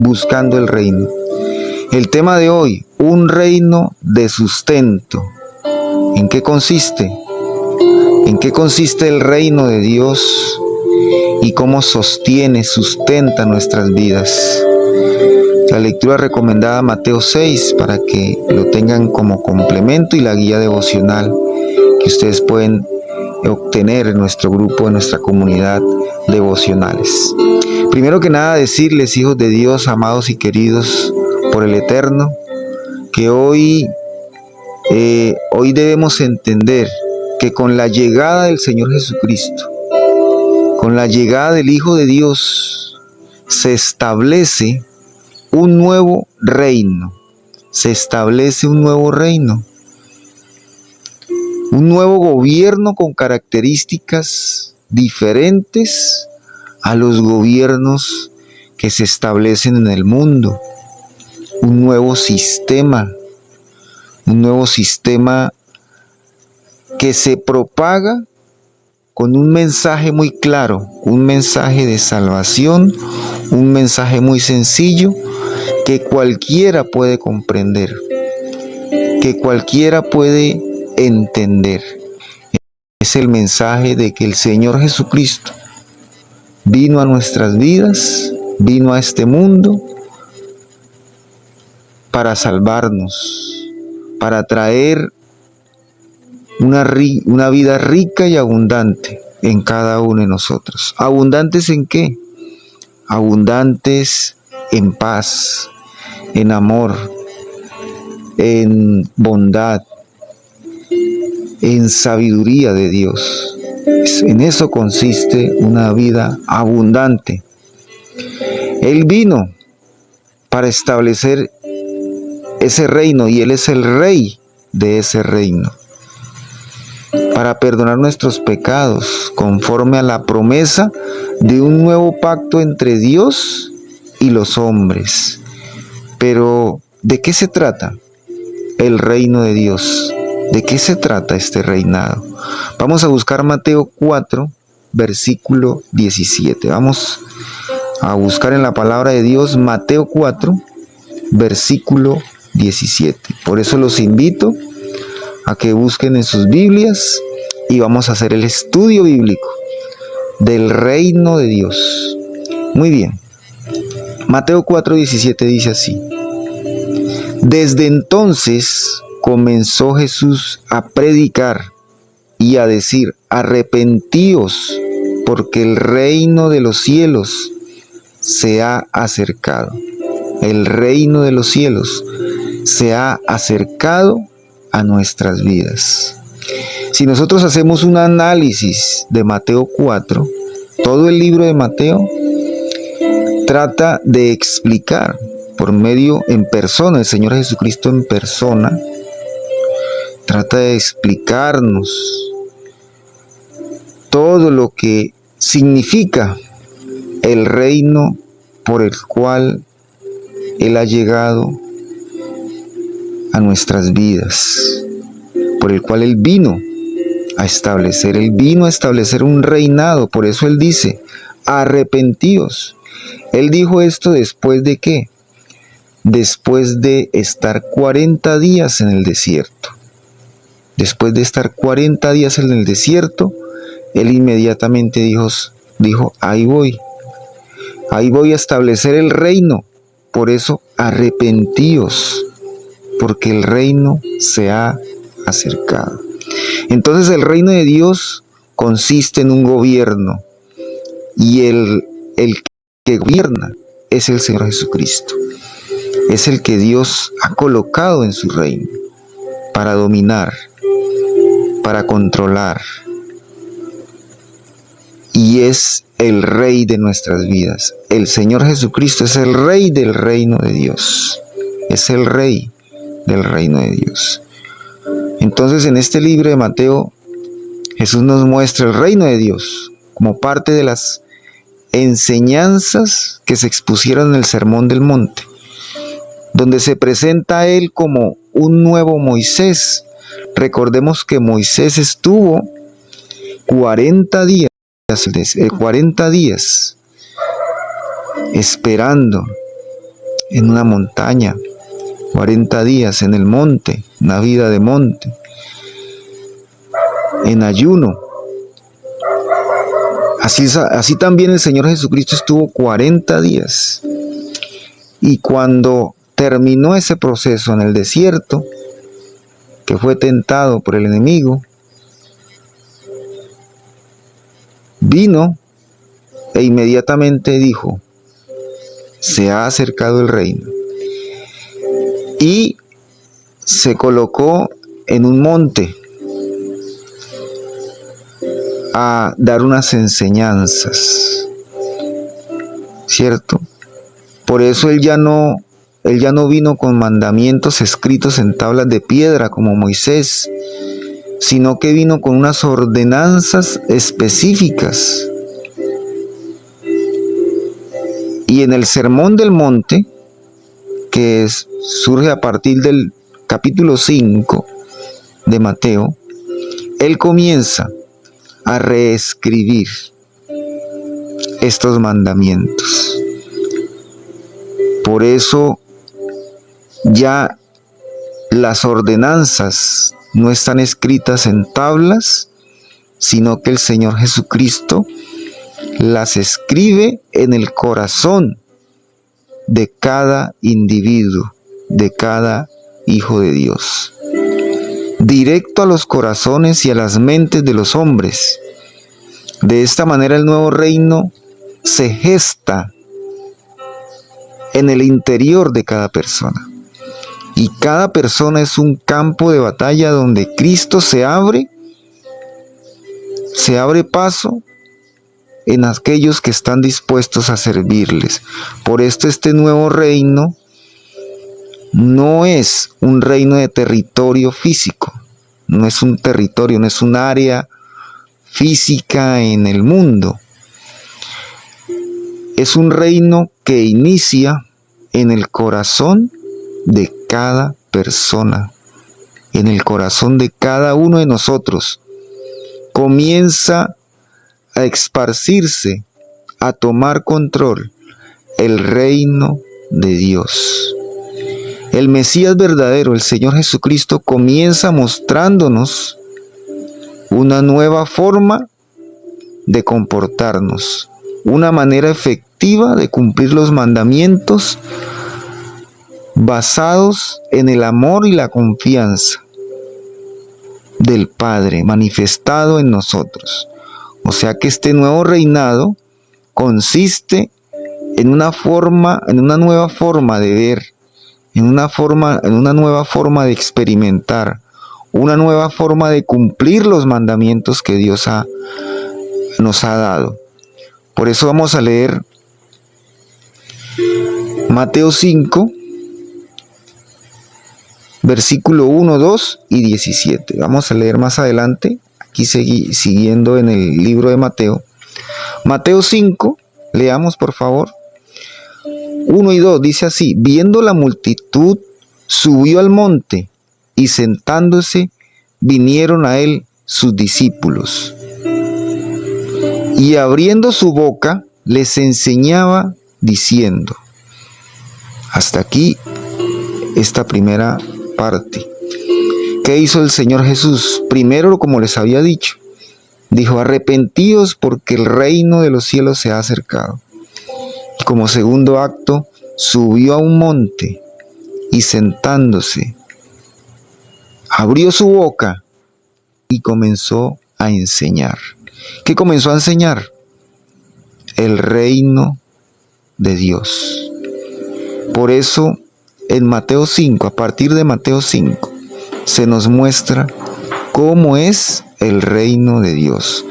buscando el reino. El tema de hoy, un reino de sustento. ¿En qué consiste? ¿En qué consiste el reino de Dios y cómo sostiene, sustenta nuestras vidas? La lectura recomendada Mateo 6 para que lo tengan como complemento y la guía devocional que ustedes pueden obtener en nuestro grupo, en nuestra comunidad devocionales. Primero que nada decirles, hijos de Dios, amados y queridos por el Eterno, que hoy debemos entender que con la llegada del Señor Jesucristo, con la llegada del Hijo de Dios, se establece un nuevo reino. Se establece un nuevo reino. Un nuevo gobierno con características diferentes a los gobiernos que se establecen en el mundo. Un nuevo sistema que se propaga con un mensaje muy claro, un mensaje de salvación, un mensaje muy sencillo que cualquiera puede comprender, que cualquiera puede entender. Es el mensaje de que el Señor Jesucristo vino a nuestras vidas, vino a este mundo para salvarnos, para traer una vida rica y abundante en cada uno de nosotros. ¿Abundantes en qué? Abundantes en paz, en amor, en bondad, en sabiduría de Dios. En eso consiste una vida abundante. Él vino para establecer ese reino y Él es el rey de ese reino, para perdonar nuestros pecados conforme a la promesa de un nuevo pacto entre Dios y los hombres. Pero, ¿de qué se trata el reino de Dios? ¿De qué se trata este reinado? Vamos a buscar Mateo 4, versículo 17. Vamos a buscar en la palabra de Dios Mateo 4, versículo 17. Por eso los invito a que busquen en sus Biblias y vamos a hacer el estudio bíblico del reino de Dios. Muy bien. Mateo 4, 17 dice así: Desde entonces comenzó Jesús a predicar y a decir: arrepentíos, porque el reino de los cielos se ha acercado. El reino de los cielos se ha acercado a nuestras vidas. Si nosotros hacemos un análisis de Mateo 4, todo el libro de Mateo trata de explicar por medio en persona, el Señor Jesucristo en persona, trata de explicarnos todo lo que significa el reino por el cual Él ha llegado a nuestras vidas, por el cual Él vino a establecer. Él vino a establecer un reinado. Por eso Él dice: arrepentíos. Él dijo esto después de ¿qué? Después de estar 40 días en el desierto. Después de estar 40 días en el desierto, Él inmediatamente dijo: ahí voy a establecer el reino. Por eso arrepentíos, porque el reino se ha acercado. Entonces el reino de Dios consiste en un gobierno, y el que gobierna es el Señor Jesucristo. Es el que Dios ha colocado en su reino para dominar, para controlar, y es el Rey de nuestras vidas. El Señor Jesucristo es el Rey del reino de Dios. Es el Rey del reino de Dios. Entonces, en este libro de Mateo, Jesús nos muestra el reino de Dios como parte de las enseñanzas que se expusieron en el Sermón del Monte, donde se presenta a Él como un nuevo Moisés. Recordemos que Moisés estuvo 40 días esperando en una montaña, 40 días en el monte, una vida de monte, en ayuno. Así también el Señor Jesucristo estuvo 40 días. Y cuando terminó ese proceso en el desierto, que fue tentado por el enemigo, vino e inmediatamente dijo: se ha acercado el reino. Y se colocó en un monte a dar unas enseñanzas, ¿cierto? Por eso él ya no vino con mandamientos escritos en tablas de piedra como Moisés, sino que vino con unas ordenanzas específicas. Y en el Sermón del Monte, que surge a partir del capítulo 5 de Mateo, él comienza a reescribir estos mandamientos. Por eso ya las ordenanzas no están escritas en tablas, sino que el Señor Jesucristo las escribe en el corazón de cada individuo, de cada hijo de Dios, directo a los corazones y a las mentes de los hombres. De esta manera el nuevo reino se gesta en el interior de cada persona. Y cada persona es un campo de batalla donde Cristo se abre paso en aquellos que están dispuestos a servirles. Por esto este nuevo reino no es un reino de territorio físico, no es un territorio, no es un área física en el mundo. Es un reino que inicia en el corazón de cada persona, en el corazón de cada uno de nosotros. Comienza a esparcirse, a tomar control el reino de Dios. El Mesías verdadero, el Señor Jesucristo, comienza mostrándonos una nueva forma de comportarnos, una manera efectiva de cumplir los mandamientos basados en el amor y la confianza del Padre manifestado en nosotros. O sea que este nuevo reinado consiste en una nueva forma de ver, en una nueva forma de experimentar, una nueva forma de cumplir los mandamientos que Dios nos ha dado. Por eso vamos a leer Mateo 5, versículo 1, 2 y 17. Vamos a leer más adelante, aquí siguiendo en el libro de Mateo. Mateo 5, leamos por favor. 1 y 2 dice así: viendo la multitud, subió al monte, y sentándose, vinieron a él sus discípulos. Y abriendo su boca, les enseñaba diciendo. Hasta aquí esta primera parte. ¿Qué hizo el Señor Jesús? Primero, como les había dicho, dijo: arrepentíos porque el reino de los cielos se ha acercado. Y como segundo acto, subió a un monte y sentándose, abrió su boca y comenzó a enseñar. ¿Qué comenzó a enseñar? El reino de Dios. Por eso, en Mateo 5, a partir de Mateo 5, se nos muestra cómo es el reino de Dios.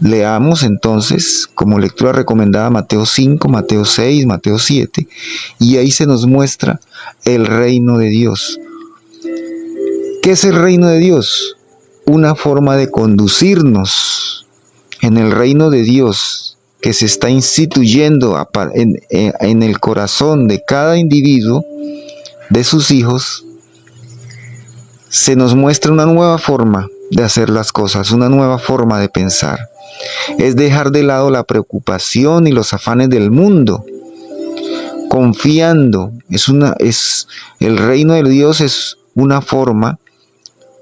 Leamos entonces, como lectura recomendada, Mateo 5, Mateo 6, Mateo 7, y ahí se nos muestra el reino de Dios. ¿Qué es el reino de Dios? Una forma de conducirnos en el reino de Dios que se está instituyendo en el corazón de cada individuo, de sus hijos. Se nos muestra una nueva forma de hacer las cosas, una nueva forma de pensar. Es dejar de lado la preocupación y los afanes del mundo, confiando. El reino de Dios es una forma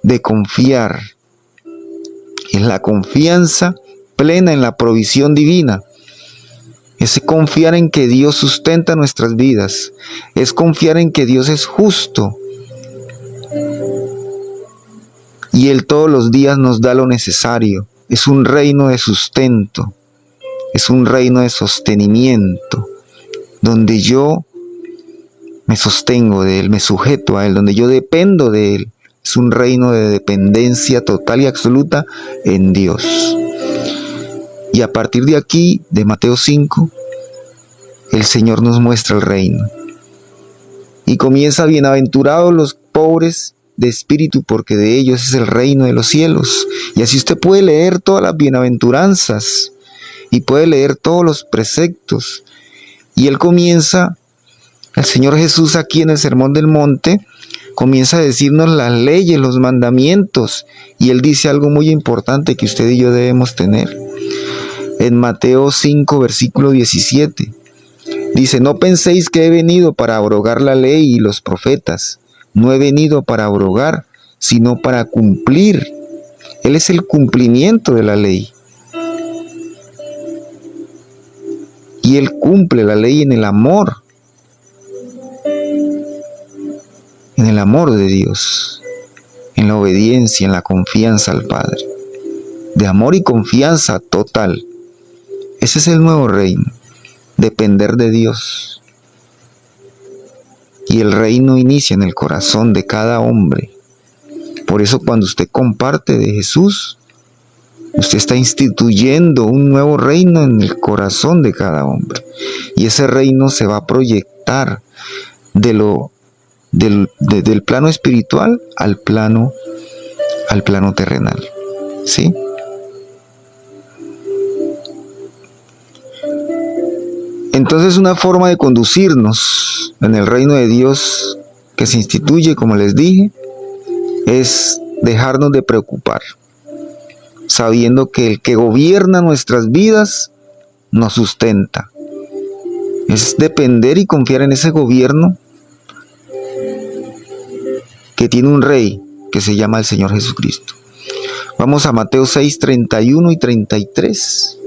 de confiar. Es la confianza plena en la provisión divina. Es confiar en que Dios sustenta nuestras vidas. Es confiar en que Dios es justo. Y Él todos los días nos da lo necesario. Es un reino de sustento. Es un reino de sostenimiento. Donde yo me sostengo de Él, me sujeto a Él, donde yo dependo de Él. Es un reino de dependencia total y absoluta en Dios. Y a partir de aquí, de Mateo 5, el Señor nos muestra el reino. Y comienza: bienaventurados los pobres de espíritu, porque de ellos es el reino de los cielos. Y así usted puede leer todas las bienaventuranzas y puede leer todos los preceptos. Y Él comienza, el Señor Jesús aquí en el Sermón del Monte, comienza a decirnos las leyes, los mandamientos. Y Él dice algo muy importante que usted y yo debemos tener. En Mateo 5, versículo 17, dice: no penséis que he venido para abrogar la ley y los profetas. No he venido para abrogar, sino para cumplir. Él es el cumplimiento de la ley. Y Él cumple la ley en el amor. En el amor de Dios. En la obediencia, en la confianza al Padre. De amor y confianza total. Ese es el nuevo reino. Depender de Dios. Y el reino inicia en el corazón de cada hombre. Por eso cuando usted comparte de Jesús, usted está instituyendo un nuevo reino en el corazón de cada hombre. Y ese reino se va a proyectar del plano espiritual al plano terrenal. ¿Sí? Entonces, una forma de conducirnos en el reino de Dios que se instituye, como les dije, es dejarnos de preocupar, sabiendo que el que gobierna nuestras vidas nos sustenta. Es depender y confiar en ese gobierno que tiene un rey que se llama el Señor Jesucristo. Vamos a Mateo 6, 31 y 33.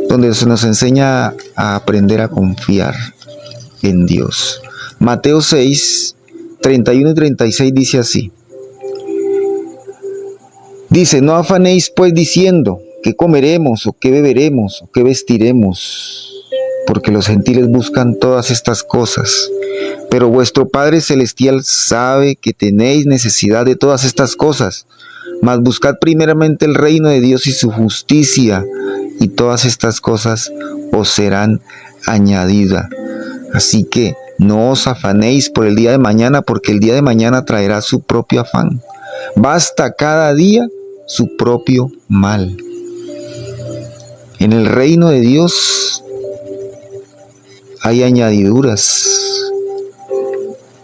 Donde se nos enseña a aprender a confiar en Dios. Mateo 6, 31 y 36 dice así. Dice: no afanéis pues diciendo, ¿qué comeremos, o qué beberemos, o qué vestiremos? Porque los gentiles buscan todas estas cosas. Pero vuestro Padre Celestial sabe que tenéis necesidad de todas estas cosas. Mas buscad primeramente el reino de Dios y su justicia, y todas estas cosas os serán añadidas. Así que no os afanéis por el día de mañana, porque el día de mañana traerá su propio afán. Basta cada día su propio mal. En el reino de Dios hay añadiduras.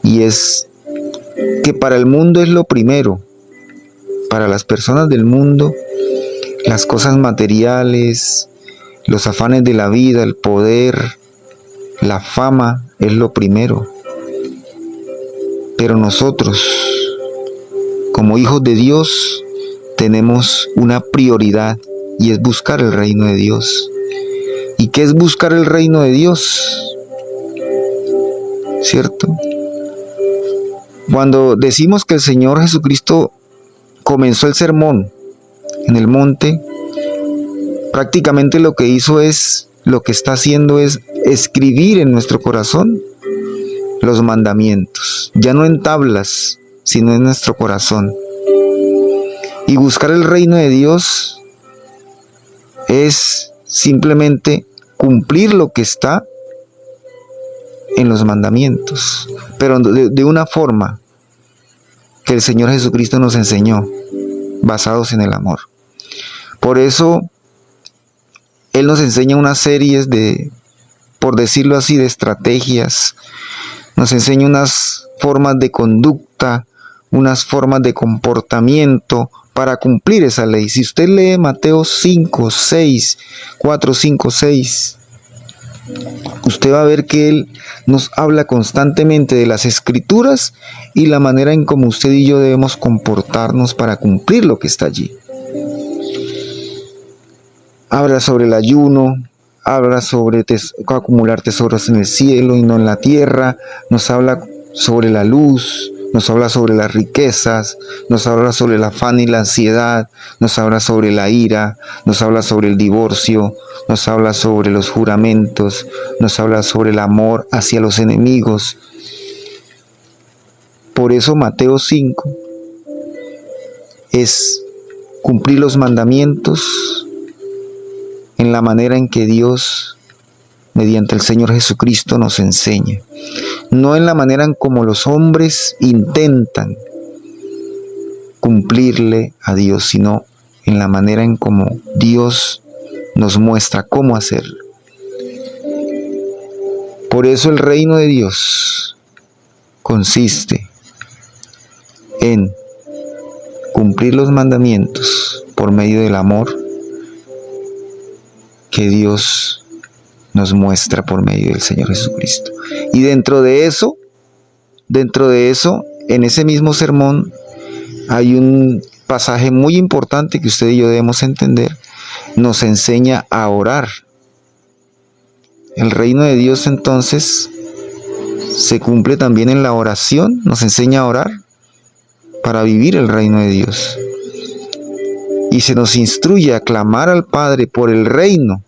Y es que para el mundo es lo primero. Para las personas del mundo, las cosas materiales, los afanes de la vida, el poder, la fama es lo primero. Pero nosotros, como hijos de Dios, tenemos una prioridad y es buscar el reino de Dios. ¿Y qué es buscar el reino de Dios? ¿Cierto? Cuando decimos que el Señor Jesucristo comenzó el sermón en el monte, prácticamente lo que está haciendo es escribir en nuestro corazón los mandamientos, ya no en tablas, sino en nuestro corazón. Y buscar el reino de Dios es simplemente cumplir lo que está en los mandamientos, pero de una forma que el Señor Jesucristo nos enseñó, basados en el amor. Por eso Él nos enseña unas series de, por decirlo así, de estrategias. Nos enseña unas formas de conducta, unas formas de comportamiento para cumplir esa ley. Si usted lee Mateo 5, 6, 4, 5, 6, usted va a ver que Él nos habla constantemente de las Escrituras y la manera en cómo usted y yo debemos comportarnos para cumplir lo que está allí. Habla sobre el ayuno, habla sobre acumular tesoros en el cielo y no en la tierra, nos habla sobre la luz, nos habla sobre las riquezas, nos habla sobre el afán y la ansiedad, nos habla sobre la ira, nos habla sobre el divorcio, nos habla sobre los juramentos, nos habla sobre el amor hacia los enemigos. Por eso Mateo 5 es cumplir los mandamientos en la manera en que Dios, mediante el Señor Jesucristo, nos enseña. No en la manera en como los hombres intentan cumplirle a Dios, sino en la manera en como Dios nos muestra cómo hacerlo. Por eso el reino de Dios consiste en cumplir los mandamientos por medio del amor que Dios nos muestra por medio del Señor Jesucristo. Y dentro de eso, en ese mismo sermón, hay un pasaje muy importante que usted y yo debemos entender. Nos enseña a orar. El reino de Dios entonces se cumple también en la oración, nos enseña a orar para vivir el reino de Dios. Y se nos instruye a clamar al Padre por el reino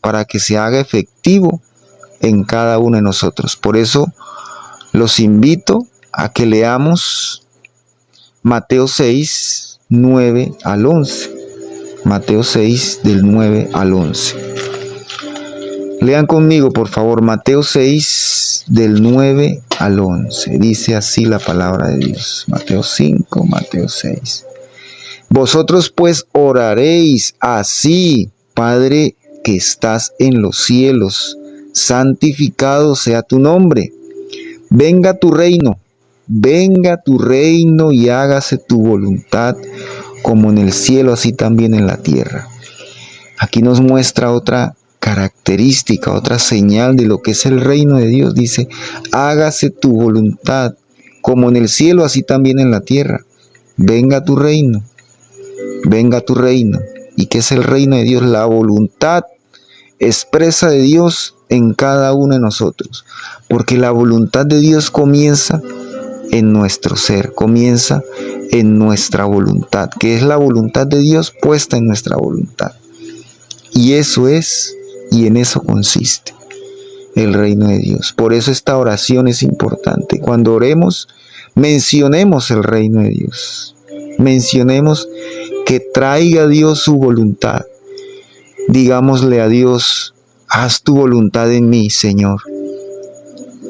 para que se haga efectivo en cada uno de nosotros. Por eso los invito a que leamos Mateo 6, 9 al 11. Mateo 6, del 9 al 11. Lean conmigo, por favor, Mateo 6, del 9 al 11. Dice así la palabra de Dios. Mateo 5, Mateo 6. Vosotros pues oraréis así: Padre que estás en los cielos, santificado sea tu nombre. Venga tu reino y hágase tu voluntad, como en el cielo, así también en la tierra. Aquí nos muestra otra característica, otra señal de lo que es el reino de Dios. Dice, hágase tu voluntad, como en el cielo, así también en la tierra. Venga tu reino. ¿Y qué es el reino de Dios? La voluntad expresa de Dios en cada uno de nosotros. Porque la voluntad de Dios comienza en nuestro ser, comienza en nuestra voluntad, que es la voluntad de Dios puesta en nuestra voluntad. Y eso es, y en eso consiste el reino de Dios. Por eso esta oración es importante. Cuando oremos, mencionemos el reino de Dios. Mencionemos que traiga Dios su voluntad. Digámosle a Dios, haz tu voluntad en mí, Señor.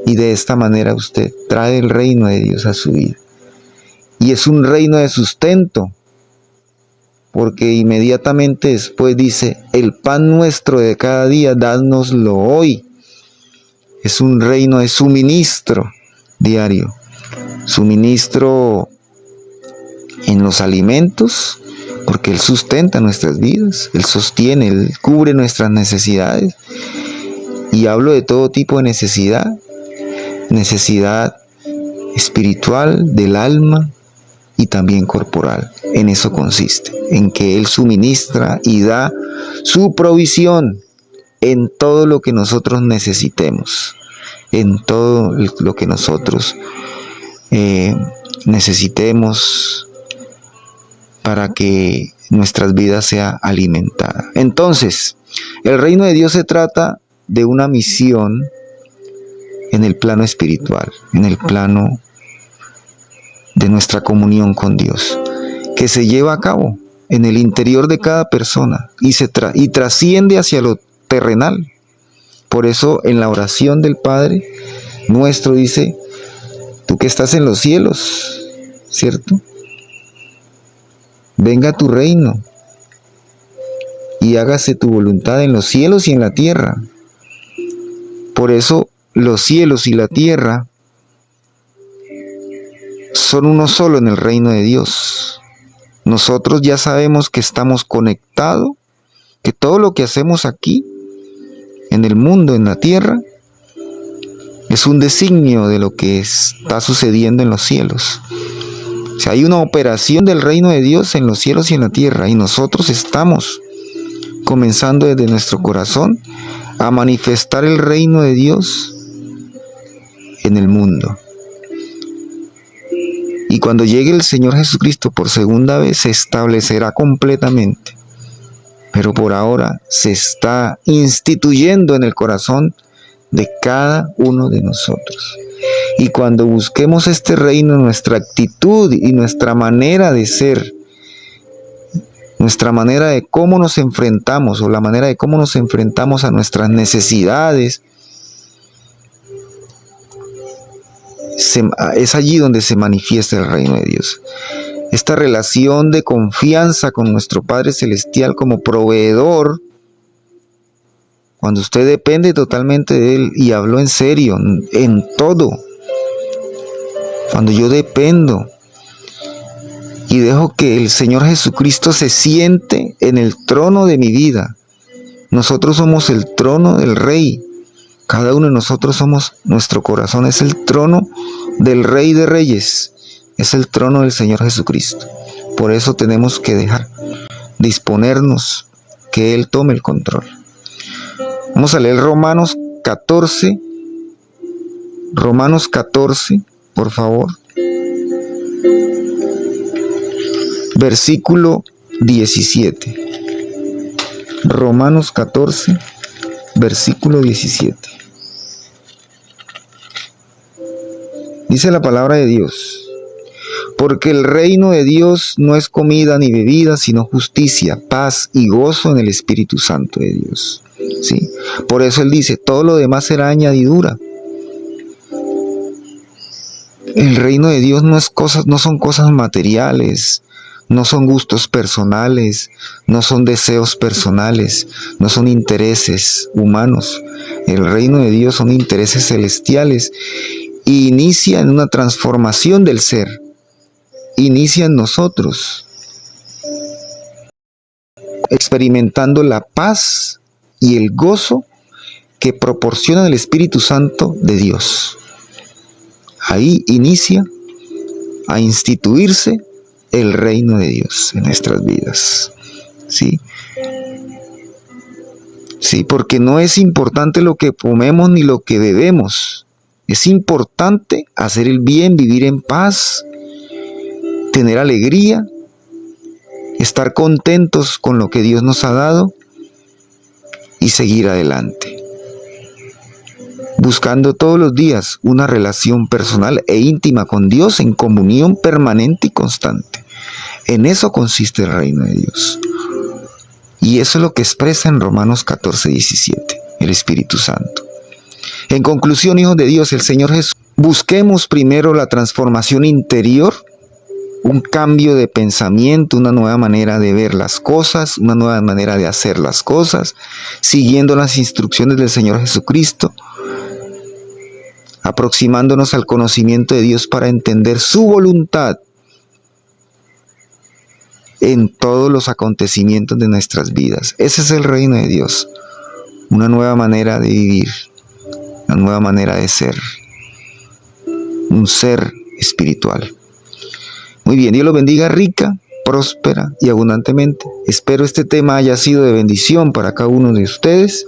Y de esta manera usted trae el reino de Dios a su vida. Y es un reino de sustento, porque inmediatamente después dice, el pan nuestro de cada día, dánoslo hoy. Es un reino de suministro diario. Suministro en los alimentos, porque Él sustenta nuestras vidas, Él sostiene, Él cubre nuestras necesidades. Y hablo de todo tipo de necesidad espiritual, del alma y también corporal. En eso consiste, en que Él suministra y da su provisión en todo lo que nosotros necesitemos, en todo lo que nosotros necesitemos para que nuestras vidas sean alimentadas. Entonces, el reino de Dios se trata de una misión en el plano espiritual, en el plano de nuestra comunión con Dios, que se lleva a cabo en el interior de cada persona y trasciende hacia lo terrenal. Por eso en la oración del Padre nuestro dice, tú que estás en los cielos, ¿cierto? Venga tu reino y hágase tu voluntad en los cielos y en la tierra. Por eso los cielos y la tierra son uno solo en el reino de Dios. Nosotros ya sabemos que estamos conectados, que todo lo que hacemos aquí, en el mundo, en la tierra, es un designio de lo que está sucediendo en los cielos. O sea, hay una operación del reino de Dios en los cielos y en la tierra, y nosotros estamos comenzando desde nuestro corazón a manifestar el reino de Dios en el mundo. Y cuando llegue el Señor Jesucristo por segunda vez, se establecerá completamente. Pero por ahora se está instituyendo en el corazón de cada uno de nosotros. Y cuando busquemos este reino, nuestra actitud y nuestra manera de ser, nuestra manera de cómo nos enfrentamos, o la manera de cómo nos enfrentamos a nuestras necesidades, es allí donde se manifiesta el reino de Dios. Esta relación de confianza con nuestro Padre Celestial como proveedor, cuando usted depende totalmente de Él y habló en serio, en todo, cuando yo dependo y dejo que el Señor Jesucristo se siente en el trono de mi vida. Nosotros somos el trono del Rey. Cada uno de nosotros somos, nuestro corazón es el trono del Rey de Reyes. Es el trono del Señor Jesucristo. Por eso tenemos que disponernos que Él tome el control. Vamos a leer Romanos 14. Romanos 14, por favor. Versículo 17. Romanos 14, versículo 17. Dice la palabra de Dios: porque el reino de Dios no es comida ni bebida, sino justicia, paz y gozo en el Espíritu Santo de Dios. ¿Sí? Por eso Él dice, todo lo demás será añadidura. El reino de Dios no son cosas materiales, no son gustos personales, no son deseos personales, no son intereses humanos. El reino de Dios son intereses celestiales y inicia en una transformación del ser. Inicia en nosotros, experimentando la paz y el gozo que proporciona el Espíritu Santo de Dios. Ahí inicia a instituirse el reino de Dios en nuestras vidas. ¿Sí? Sí, porque no es importante lo que comemos ni lo que bebemos. Es importante hacer el bien, vivir en paz, tener alegría, estar contentos con lo que Dios nos ha dado y seguir adelante, buscando todos los días una relación personal e íntima con Dios en comunión permanente y constante. En eso consiste el reino de Dios. Y eso es lo que expresa en Romanos 14, 17, el Espíritu Santo. En conclusión, hijos de Dios, el Señor Jesús, busquemos primero la transformación interior, un cambio de pensamiento, una nueva manera de ver las cosas, una nueva manera de hacer las cosas, siguiendo las instrucciones del Señor Jesucristo, aproximándonos al conocimiento de Dios para entender su voluntad en todos los acontecimientos de nuestras vidas. Ese es el reino de Dios, una nueva manera de vivir, una nueva manera de ser, un ser espiritual. Muy bien, Dios los bendiga rica, próspera y abundantemente. Espero este tema haya sido de bendición para cada uno de ustedes.